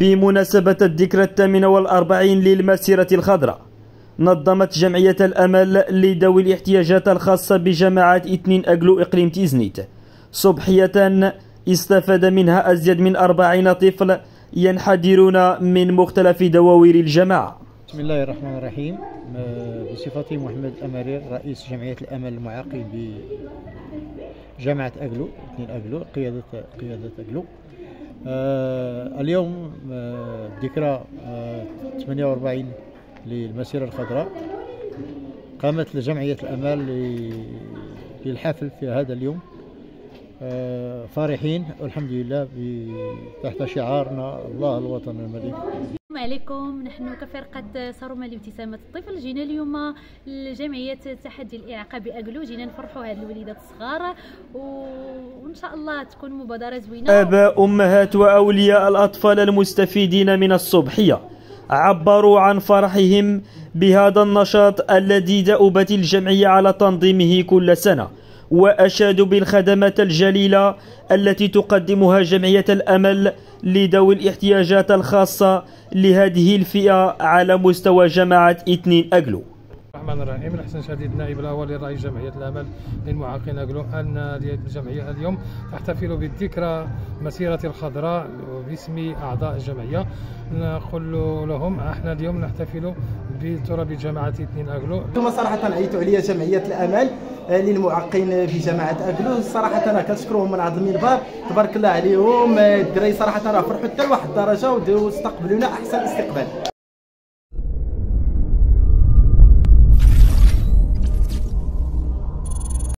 بمناسبة الذكرى 48 للمسيرة الخضراء، نظمت جمعية الأمل لذوي الاحتياجات الخاصة بجماعة 2 أقلو إقليم تيزنيت صبحية استفاد منها أزيد من 40 طفل ينحدرون من مختلف دواوير الجماعة. بسم الله الرحمن الرحيم. بصفتي محمد أمارير رئيس جمعية الأمل المعاقي بجامعة أقلو 2 أقلو قيادة أقلو. اليوم ذكرى 48 للمسيرة الخضراء. قامت جمعية الأمل للحفل في هذا اليوم، فرحين والحمد لله تحت شعارنا الله الوطن الملك. السلام عليكم. نحن كفرقة صاروما لابتسامة الطفل جينا اليوم لجمعية تحدي الإعاقة بأقلو، جينا نفرحوا هاد الوليدات الصغار وإن شاء الله تكون مبادرة زوينة. آباء أمهات وأولياء الأطفال المستفيدين من الصبحية عبروا عن فرحهم بهذا النشاط الذي دأبت الجمعية على تنظيمه كل سنة، وأشادوا بالخدمات الجليلة التي تقدمها جمعية الأمل لذوي الاحتياجات الخاصة لهذه الفئة على مستوى جماعة 2 أقلو. الرحمن الرحيم. الحسن شديد نائب الأول لرئيس جمعية الأمل للمعاقين أقلو، أن الجمعية اليوم تحتفل بالذكرى مسيرة الخضراء باسم أعضاء الجمعية. نقول لهم احنا اليوم نحتفل بتراب جماعة 2 أقلو. ثم صراحة عيطوا عليا جمعية الأمل للمعاقين في جماعة أقلو، صراحة أنا كنشكرهم منعظمين بار تبارك الله عليهم. الدراري صراحة راه فرحوا حتى لواحد الدرجة واستقبلونا أحسن استقبال.